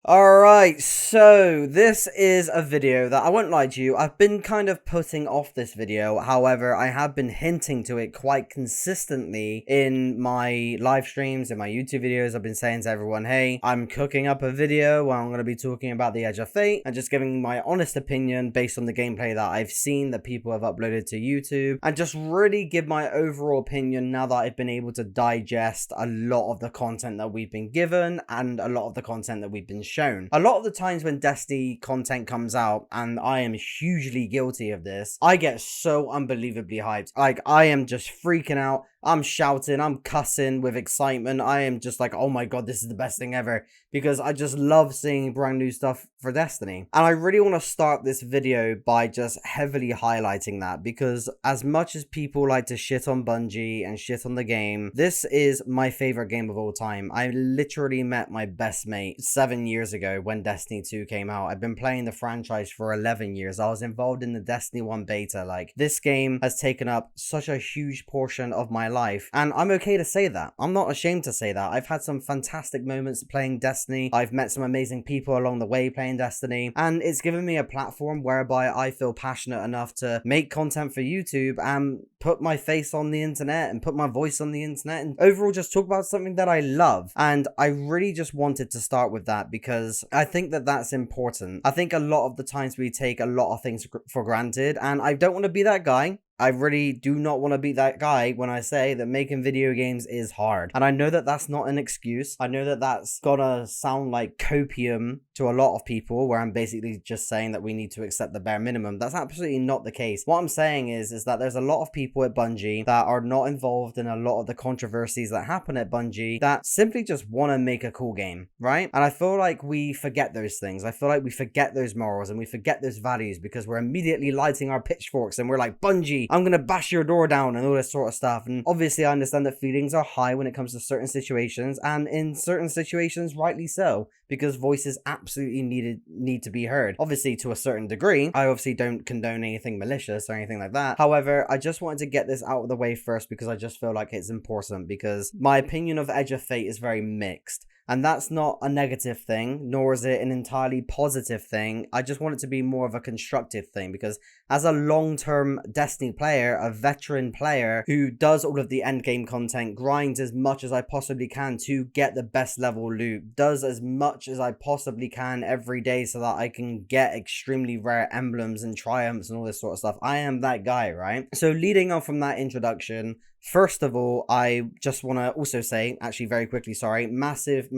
Alright, so this is a video that I won't lie to you, I've been kind of putting off this video. However, I have been hinting to it quite consistently in my live streams, in my YouTube videos. I've been saying to everyone, hey, I'm cooking up a video where I'm going to be talking about the Edge of Fate and just giving my honest opinion based on the gameplay that I've seen that people have uploaded to YouTube, and just really give my overall opinion now that I've been able to digest a lot of the content that we've been given and a lot of the content that we've been shown. A lot of the times when Destiny content comes out, and I am hugely guilty of this, I get so unbelievably hyped. Like, I am just freaking out. I'm shouting, I'm cussing with excitement. I am just like, oh my god, this is the best thing ever, because I just love seeing brand new stuff for Destiny. And I really want to start this video by just heavily highlighting that, because as much as people like to shit on Bungie and shit on the game, this is my favorite game of all time. I literally met my best mate 7 years ago when Destiny 2 came out. I've been playing the franchise for 11 years. I was involved in the Destiny 1 beta. Like, this game has taken up such a huge portion of my life, and I'm okay to say that. I'm not ashamed to say that. I've had some fantastic moments playing Destiny. I've met some amazing people along the way playing Destiny, and it's given me a platform whereby I feel passionate enough to make content for YouTube and put my face on the internet and put my voice on the internet and overall just talk about something that I love. And I really just wanted to start with that because I think that that's important. I think a lot of the times we take a lot of things for granted, and I don't want to be that guy. I really do not want to be that guy when I say that making video games is hard. And I know that that's not an excuse. I know that that's gonna sound like copium to a lot of people, where I'm basically just saying that we need to accept the bare minimum. That's absolutely not the case. What I'm saying is that there's a lot of people at Bungie that are not involved in a lot of the controversies that happen at Bungie that simply just want to make a cool game, right? And I feel like we forget those things. I feel like we forget those morals and we forget those values because we're immediately lighting our pitchforks and we're like, Bungie, I'm gonna bash your door down and all this sort of stuff. And obviously I understand that feelings are high when it comes to certain situations, and in certain situations rightly so, because voices absolutely need to be heard, obviously to a certain degree. I obviously don't condone anything malicious or anything like that. However, I just wanted to get this out of the way first because I just feel like it's important, because my opinion of Edge of Fate is very mixed. And that's not a negative thing, nor is it an entirely positive thing. I just want it to be more of a constructive thing, because as a long-term Destiny player, a veteran player who does all of the endgame content, grinds as much as I possibly can to get the best level loot, does as much as I possibly can every day so that I can get extremely rare emblems and triumphs and all this sort of stuff. I am that guy, right? So leading on from that introduction, first of all, I just want to also say, actually very quickly, sorry, massive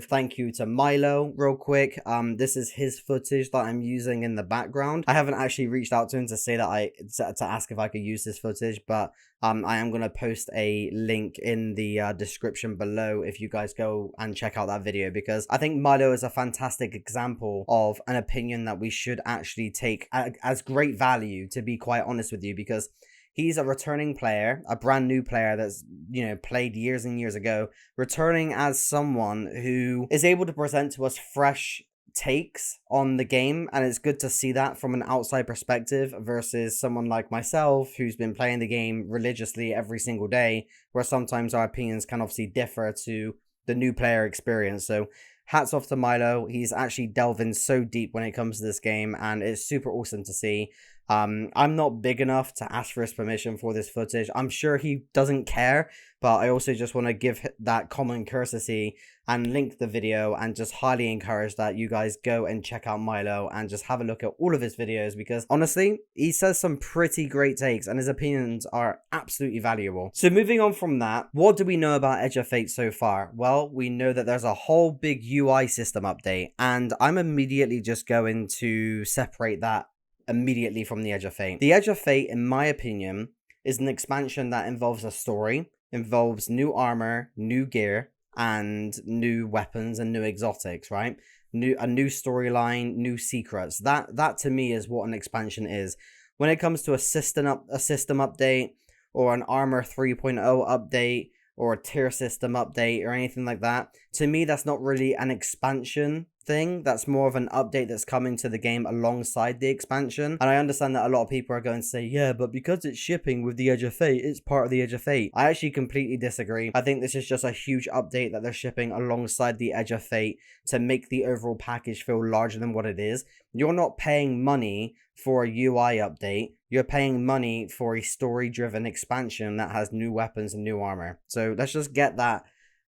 thank you to Milo real quick. This is his footage that I'm using in the background. I haven't actually reached out to him to say that to ask if I could use this footage, but I am going to post a link in the description below if you guys go and check out that video, because I think Milo is a fantastic example of an opinion that we should actually take as great value, to be quite honest with you, because he's a returning player, a brand new player that's, you know, played years and years ago, returning as someone who is able to present to us fresh takes on the game. And it's good to see that from an outside perspective versus someone like myself who's been playing the game religiously every single day, where sometimes our opinions can obviously differ to the new player experience. So hats off to Milo. He's actually delving so deep when it comes to this game, and it's super awesome to see. I'm not big enough to ask for his permission for this footage. I'm sure he doesn't care, but I also just want to give that common courtesy and link the video, and just highly encourage that you guys go and check out Milo and just have a look at all of his videos, because honestly, he says some pretty great takes and his opinions are absolutely valuable. So moving on from that, what do we know about Edge of Fate so far? Well, we know that there's a whole big UI system update, and I'm immediately just going to separate that immediately from the Edge of Fate. The Edge of Fate, in my opinion, is an expansion that involves a story, involves new armor, new gear, and new weapons and new exotics, right? A new storyline, new secrets. That to me is what an expansion is. When it comes to a system update, or an armor 3.0 update, or a tier system update, or anything like that, to me that's not really an expansion. thing that's more of an update that's coming to the game alongside the expansion. And I understand that a lot of people are going to say, yeah, but because it's shipping with the Edge of Fate, it's part of the Edge of Fate. I actually completely disagree. I think this is just a huge update that they're shipping alongside the Edge of Fate to make the overall package feel larger than what it is. You're not paying money for a UI update. You're paying money for a story-driven expansion that has new weapons and new armor. So let's just get that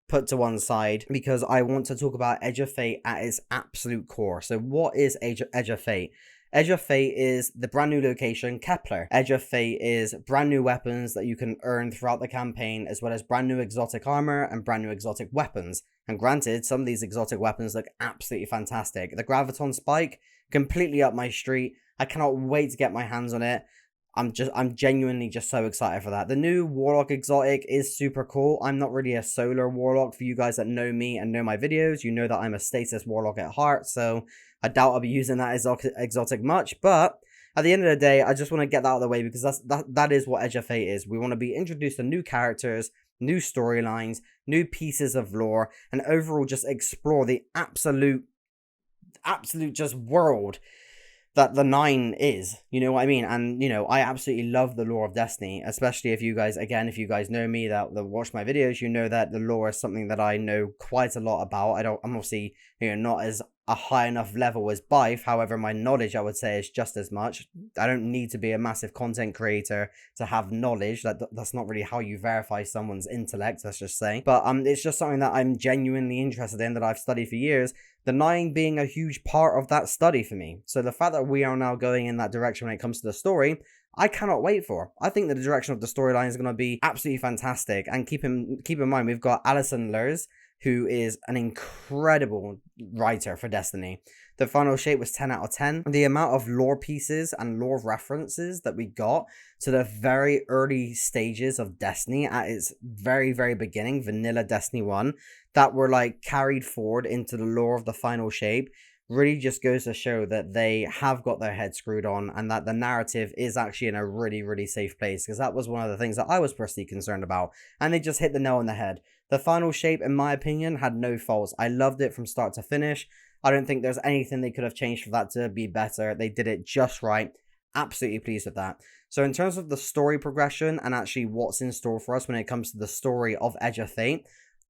put to one side, because I want to talk about Edge of Fate at its absolute core. So what is Edge of Fate? Edge of Fate is the brand new location, Kepler. Edge of Fate is brand new weapons that you can earn throughout the campaign, as well as brand new exotic armor and brand new exotic weapons. And granted, some of these exotic weapons look absolutely fantastic. The Graviton Spike, completely up my street. I cannot wait to get my hands on it. I'm genuinely just so excited for that. The new Warlock exotic is super cool. I'm not really a solar Warlock. For you guys that know me and know my videos, you know that I'm a status Warlock at heart, so I doubt I'll be using that exotic much. But at the end of the day, I just want to get that out of the way, because that is what Edge of Fate is. We want to be introduced to new characters, new storylines, new pieces of lore, and overall just explore the absolute just world that the 9 is, you know what I mean? And, you know, I absolutely love the lore of Destiny, especially if you guys know me, that watch my videos, you know that the lore is something that I know quite a lot about. I'm obviously, you know, not as a high enough level as Bife, however, my knowledge, I would say, is just as much. I don't need to be a massive content creator to have knowledge. That's not really how you verify someone's intellect, let's just say. But it's just something that I'm genuinely interested in, that I've studied for years, the 9 being a huge part of that study for me. So the fact that we are now going in that direction when it comes to the story, I cannot wait for. I think that the direction of the storyline is going to be absolutely fantastic. And keep in mind, we've got Alison Lurs, who is an incredible writer for Destiny. The final shape was 10 out of 10. The amount of lore pieces and lore references that we got to the very early stages of Destiny at its very, very beginning, vanilla Destiny 1, that were like carried forward into the lore of the final shape, really just goes to show that they have got their head screwed on, and that the narrative is actually in a really, really safe place, because that was one of the things that I was personally concerned about, and they just hit the nail on the head. The final shape, in my opinion, had no faults. I loved it from start to finish. I don't think there's anything they could have changed for that to be better. They did it just right. Absolutely pleased with that. So in terms of the story progression and actually what's in store for us when it comes to the story of Edge of Fate,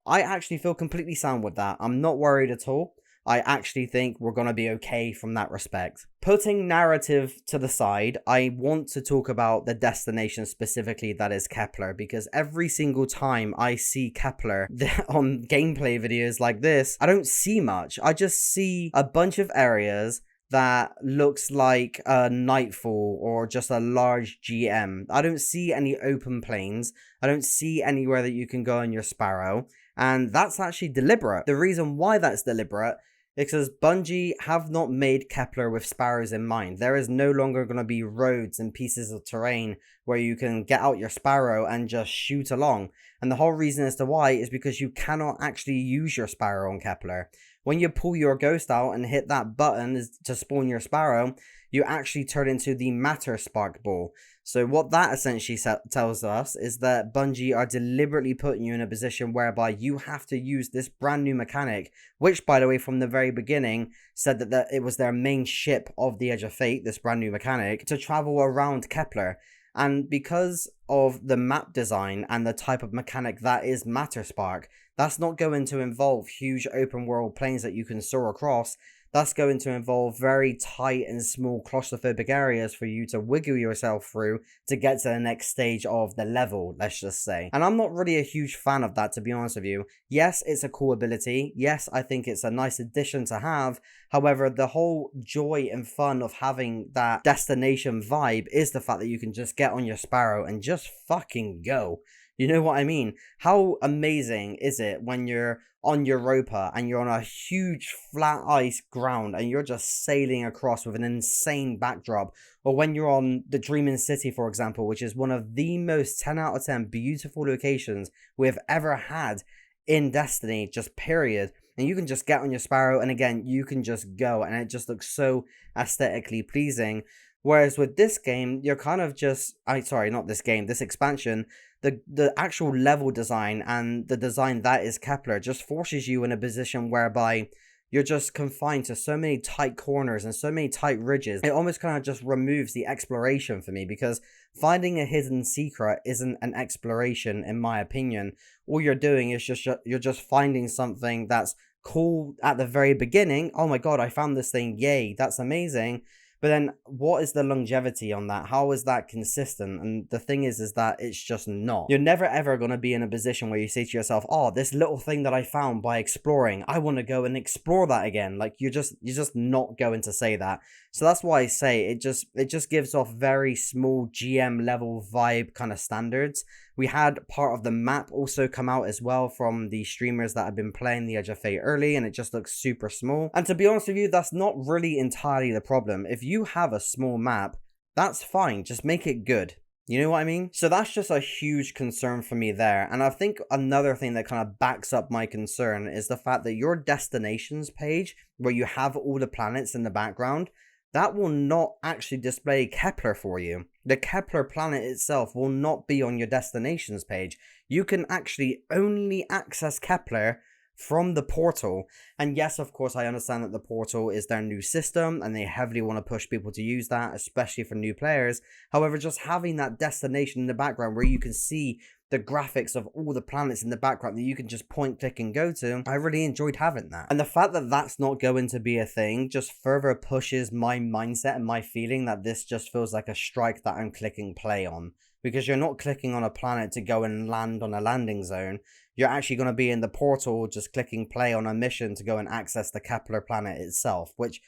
I actually feel completely sound with that. I'm not worried at all. I actually think we're going to be okay from that respect. Putting narrative to the side, I want to talk about the destination specifically, that is Kepler, because every single time I see Kepler on gameplay videos like this, I don't see much. I just see a bunch of areas that looks like a Nightfall or just a large GM. I don't see any open plains. I don't see anywhere that you can go on your Sparrow. And that's actually deliberate. The reason why that's deliberate is because Bungie have not made Kepler with Sparrows in mind. There is no longer going to be roads and pieces of terrain where you can get out your Sparrow and just shoot along. And the whole reason as to why is because you cannot actually use your Sparrow on Kepler. When you pull your Ghost out and hit that button to spawn your Sparrow, you actually turn into the Matter Spark Ball. So what that essentially tells us is that Bungie are deliberately putting you in a position whereby you have to use this brand new mechanic, which, by the way, from the very beginning said that it was their main ship of the Edge of Fate, this brand new mechanic, to travel around Kepler. And because of the map design and the type of mechanic that is Matter Spark, that's not going to involve huge open world planes that you can soar across. That's going to involve very tight and small claustrophobic areas for you to wiggle yourself through to get to the next stage of the level, let's just say. And I'm not really a huge fan of that, to be honest with you. Yes, it's a cool ability. Yes, I think it's a nice addition to have. However, the whole joy and fun of having that destination vibe is the fact that you can just get on your Sparrow and just fucking go. You know what I mean? How amazing is it when you're on Europa and you're on a huge flat ice ground and you're just sailing across with an insane backdrop, or when you're on the Dreaming City, for example, which is one of the most 10 out of 10 beautiful locations we've ever had in Destiny, just period. And you can just get on your Sparrow and again, you can just go, and it just looks so aesthetically pleasing. Whereas with this game, you're kind of just, this expansion, the actual level design and the design that is Kepler just forces you in a position whereby you're just confined to so many tight corners and so many tight ridges. It almost kind of just removes the exploration for me, because finding a hidden secret isn't an exploration, in my opinion. All you're doing is you're just finding something that's cool at the very beginning. Oh my god, I found this thing, yay, that's amazing. But then what is the longevity on that? How is that consistent? And the thing is that it's just not. You're never ever going to be in a position where you say to yourself, oh, this little thing that I found by exploring, I want to go and explore that again. Like, you're just not going to say that. So that's why I say it just gives off very small GM level vibe kind of standards. We had part of the map also come out as well from the streamers that have been playing the Edge of Fate early, and it just looks super small. And to be honest with you, that's not really entirely the problem. If you have a small map, that's fine. Just make it good. You know what I mean? So that's just a huge concern for me there. And I think another thing that kind of backs up my concern is the fact that your destinations page, where you have all the planets in the background, that will not actually display Kepler for you. The Kepler planet itself will not be on your destinations page. You can actually only access Kepler from the portal. And yes, of course, I understand that the portal is their new system and they heavily want to push people to use that, especially for new players. However, just having that destination in the background where you can see the graphics of all the planets in the background that you can just point, click, and go to, I really enjoyed having that. And the fact that that's not going to be a thing just further pushes my mindset and my feeling that this just feels like a strike that I'm clicking play on. Because you're not clicking on a planet to go and land on a landing zone. You're actually going to be in the portal just clicking play on a mission to go and access the Kepler planet itself, which,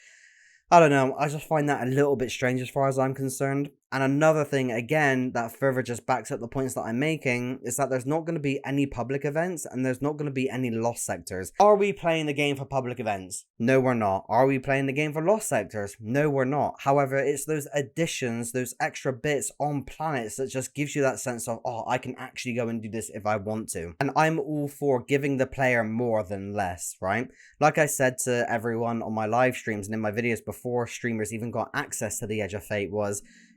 I don't know, I just find that a little bit strange as far as I'm concerned. And another thing, again, that further just backs up the points that I'm making is that there's not going to be any public events and there's not going to be any lost sectors. Are we playing the game for public events? No, we're not. Are we playing the game for lost sectors? No, we're not. However, it's those additions, those extra bits on planets that just gives you that sense of, oh, I can actually go and do this if I want to. And I'm all for giving the player more than less, right? Like I said to everyone on my live streams and in my videos before streamers even got access to the Edge of Fate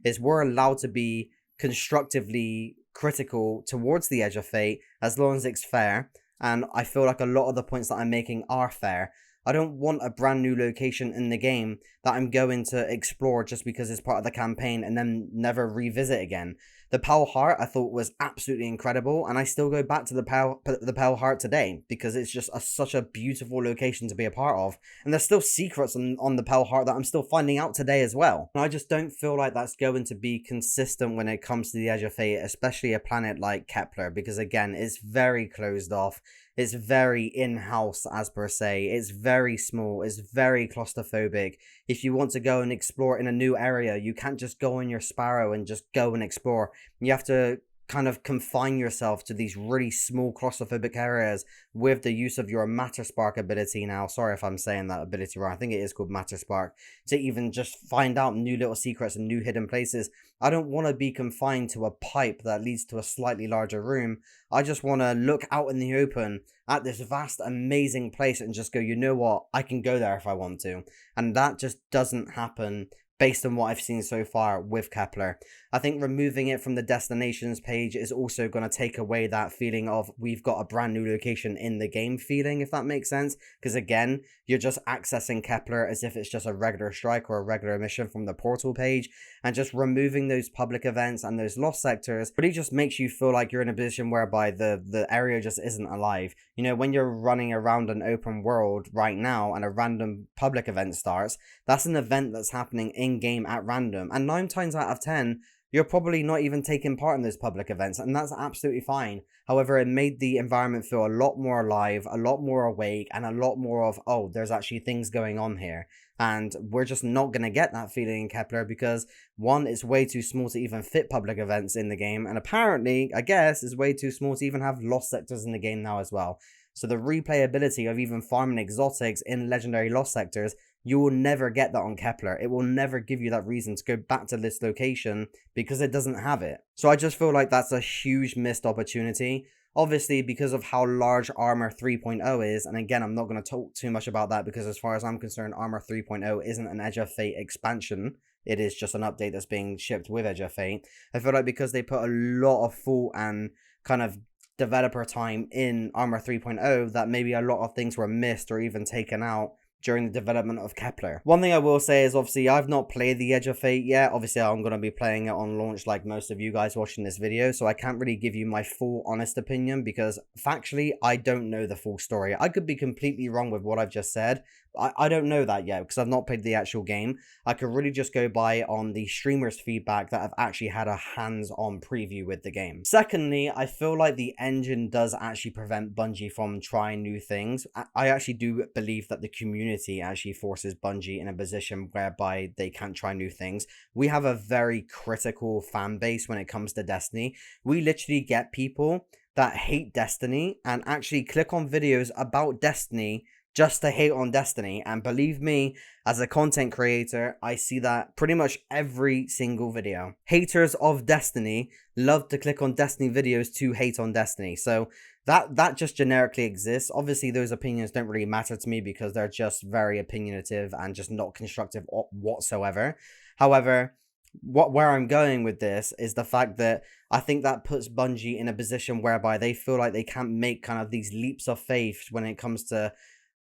is we're allowed to be constructively critical towards the Edge of Fate as long as it's fair. And I feel like a lot of the points that I'm making are fair. I don't want a brand new location in the game that I'm going to explore just because it's part of the campaign and then never revisit again. The Pale Heart I thought was absolutely incredible, and I still go back to the Pale Heart today because it's just such a beautiful location to be a part of. And there's still secrets on the Pale Heart that I'm still finding out today as well. And I just don't feel like that's going to be consistent when it comes to the Edge of Fate, especially a planet like Kepler, because again, it's very closed off. It's very in-house, as per se. It's very small. It's very claustrophobic. If you want to go and explore in a new area, you can't just go on your Sparrow and just go and explore. You have to kind of confine yourself to these really small claustrophobic areas with the use of your Matter Spark ability now. Sorry if I'm saying that ability wrong. I think it is called Matter Spark. To even just find out new little secrets and new hidden places. I don't want to be confined to a pipe that leads to a slightly larger room. I just want to look out in the open at this vast, amazing place and just go, you know what? I can go there if I want to. And that just doesn't happen based on what I've seen so far with Kepler. I think removing it from the destinations page is also going to take away that feeling of we've got a brand new location in the game feeling, if that makes sense. Because again, you're just accessing Kepler as if it's just a regular strike or a regular mission from the portal page. And just removing those public events and those lost sectors really just makes you feel like you're in a position whereby the area just isn't alive. You know, when you're running around an open world right now and a random public event starts, that's an event that's happening in-game at random. And 9 times out of 10, you're probably not even taking part in those public events, and that's absolutely fine. However, it made the environment feel a lot more alive, a lot more awake, and a lot more of, oh, there's actually things going on here. And we're just not going to get that feeling in Kepler because, one, it's way too small to even fit public events in the game, and apparently, I guess, it's way too small to even have lost sectors in the game now as well. So the replayability of even farming exotics in legendary lost sectors, you will never get that on Kepler. It will never give you that reason to go back to this location because it doesn't have it. So I just feel like that's a huge missed opportunity. Obviously, because of how large Armor 3.0 is, and again, I'm not going to talk too much about that because as far as I'm concerned, Armor 3.0 isn't an Edge of Fate expansion. It is just an update that's being shipped with Edge of Fate. I feel like because they put a lot of thought and kind of developer time in Armor 3.0, that maybe a lot of things were missed or even taken out during the development of Kepler. One thing I will say is, obviously, I've not played the Edge of Fate yet. Obviously, I'm going to be playing it on launch like most of you guys watching this video, so I can't really give you my full honest opinion because factually, I don't know the full story. I could be completely wrong with what I've just said. I don't know that yet because I've not played the actual game. I could really just go by on the streamers' feedback that I've actually had a hands-on preview with the game. Secondly, I feel like the engine does actually prevent Bungie from trying new things. I actually do believe that the community actually forces Bungie in a position whereby they can't try new things. We have a very critical fan base when it comes to Destiny. We literally get people that hate Destiny and actually click on videos about Destiny just to hate on Destiny. And believe me, as a content creator, I see that pretty much every single video. Haters of Destiny love to click on Destiny videos to hate on Destiny. So that just generically exists. Obviously, those opinions don't really matter to me because they're just very opinionative and just not constructive whatsoever. However, where I'm going with this is the fact that I think that puts Bungie in a position whereby they feel like they can't make kind of these leaps of faith when it comes to,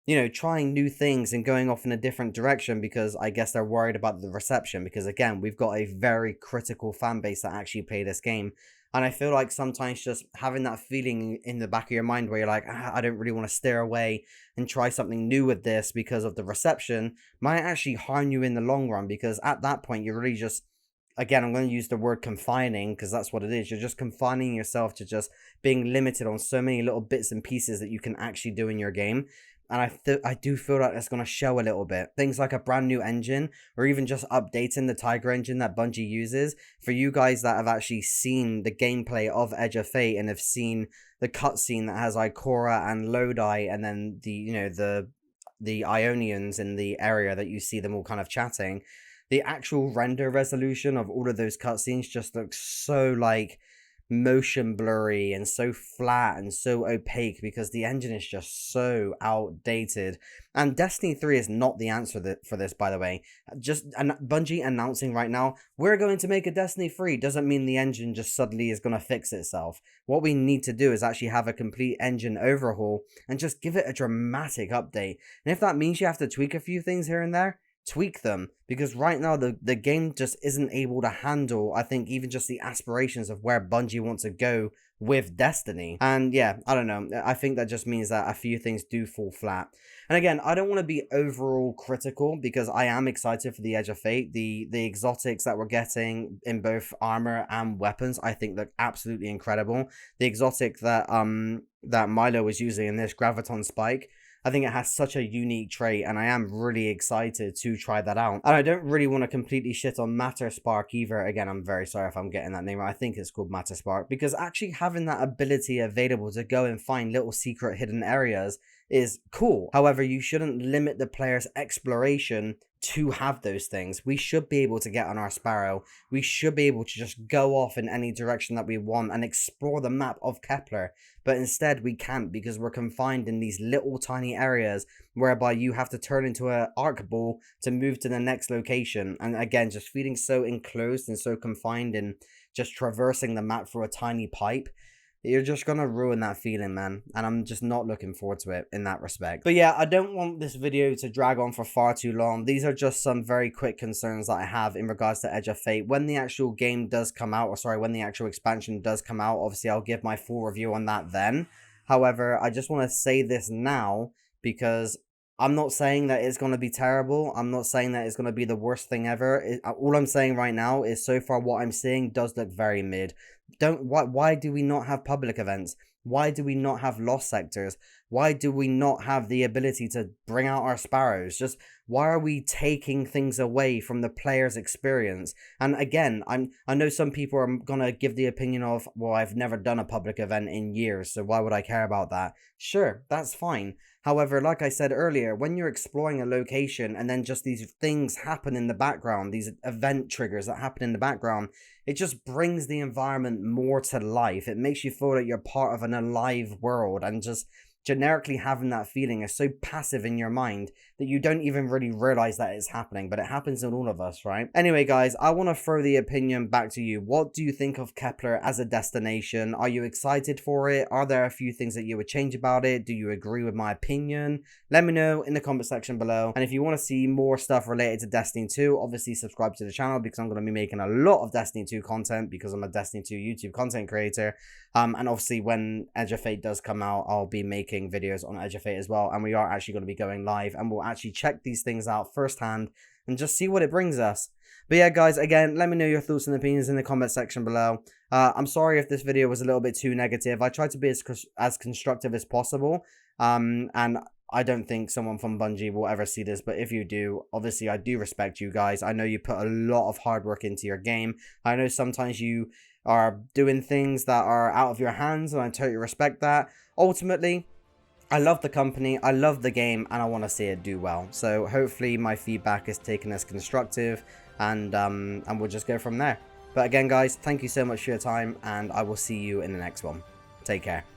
you know, trying new things and going off in a different direction because I guess they're worried about the reception because, again, we've got a very critical fan base that actually play this game. And I feel like sometimes just having that feeling in the back of your mind where you're like, I don't really want to steer away and try something new with this because of the reception might actually harm you in the long run because at that point you're really just, again, I'm going to use the word confining because that's what it is. You're just confining yourself to just being limited on so many little bits and pieces that you can actually do in your game. And I do feel like that's going to show a little bit. Things like a brand new engine or even just updating the Tiger engine that Bungie uses. For you guys that have actually seen the gameplay of Edge of Fate and have seen the cutscene that has Ikora and Lodi and then the, you know, the Ionians in the area that you see them all kind of chatting. The actual render resolution of all of those cutscenes just looks so like motion blurry and so flat and so opaque because the engine is just so outdated. And Destiny 3 is not the answer for this, by the way. Just Bungie announcing right now, we're going to make a Destiny 3 doesn't mean the engine just suddenly is going to fix itself. What we need to do is actually have a complete engine overhaul and just give it a dramatic update. And if that means you have to tweak a few things here and there, tweak them, because right now the game just isn't able to handle, I think, even just the aspirations of where Bungie wants to go with Destiny. And yeah, I don't know, I think that just means that a few things do fall flat. And again, I don't want to be overall critical because I am excited for the Edge of Fate. The exotics that we're getting in both armor and weapons I think look absolutely incredible. The exotic that Milo was using in this Graviton Spike, I think it has such a unique trait, and I am really excited to try that out. And I don't really want to completely shit on Matter Spark either. Again, I'm very sorry if I'm getting that name right. I think it's called Matter Spark, because actually having that ability available to go and find little secret hidden areas is cool. However, you shouldn't limit the player's exploration to have those things. We should be able to get on our Sparrow. We should be able to just go off in any direction that we want and explore the map of Kepler. But instead we can't because we're confined in these little tiny areas whereby you have to turn into an arc ball to move to the next location. And again, just feeling so enclosed and so confined and just traversing the map through a tiny pipe, you're just gonna ruin that feeling, man. And I'm just not looking forward to it in that respect. But yeah, I don't want this video to drag on for far too long. These are just some very quick concerns that I have in regards to Edge of Fate. When the actual game does come out, or sorry, when the actual expansion does come out, obviously I'll give my full review on that then. However, I just want to say this now because I'm not saying that it's going to be terrible. I'm not saying that it's going to be the worst thing ever. All I'm saying right now is so far what I'm seeing does look very mid. Why do we not have public events? Why do we not have lost sectors? Why do we not have the ability to bring out our Sparrows? Just why are we taking things away from the player's experience? And again, I know some people are gonna give the opinion of, well, I've never done a public event in years, so why would I care about that? Sure, that's fine. However, like I said earlier, when you're exploring a location and then just these things happen in the background, these event triggers that happen in the background, it just brings the environment more to life. It makes you feel that you're part of an alive world, and just generically having that feeling is so passive in your mind that you don't even really realize that it's happening, but it happens in all of us, right? Anyway, guys, I want to throw the opinion back to you. What do you think of Kepler as a destination? Are you excited for it? Are there a few things that you would change about it? Do you agree with my opinion? Let me know in the comment section below. And if you want to see more stuff related to Destiny 2, obviously subscribe to the channel, because I'm going to be making a lot of Destiny 2 content, because I'm a Destiny 2 YouTube content creator. And obviously when Edge of Fate does come out, I'll be making videos on Edge of Fate as well, and we are actually going to be going live, and we'll actually check these things out firsthand and just see what it brings us. But yeah, guys, again, let me know your thoughts and opinions in the comment section below. I'm sorry if this video was a little bit too negative. I tried to be as constructive as possible, and I don't think someone from Bungie will ever see this, but if you do, obviously I do respect you guys. I know you put a lot of hard work into your game. I know sometimes you are doing things that are out of your hands, and I totally respect that. Ultimately, I love the company, I love the game, and I want to see it do well. So hopefully my feedback is taken as constructive, and we'll just go from there. But again, guys, thank you so much for your time, and I will see you in the next one. Take care.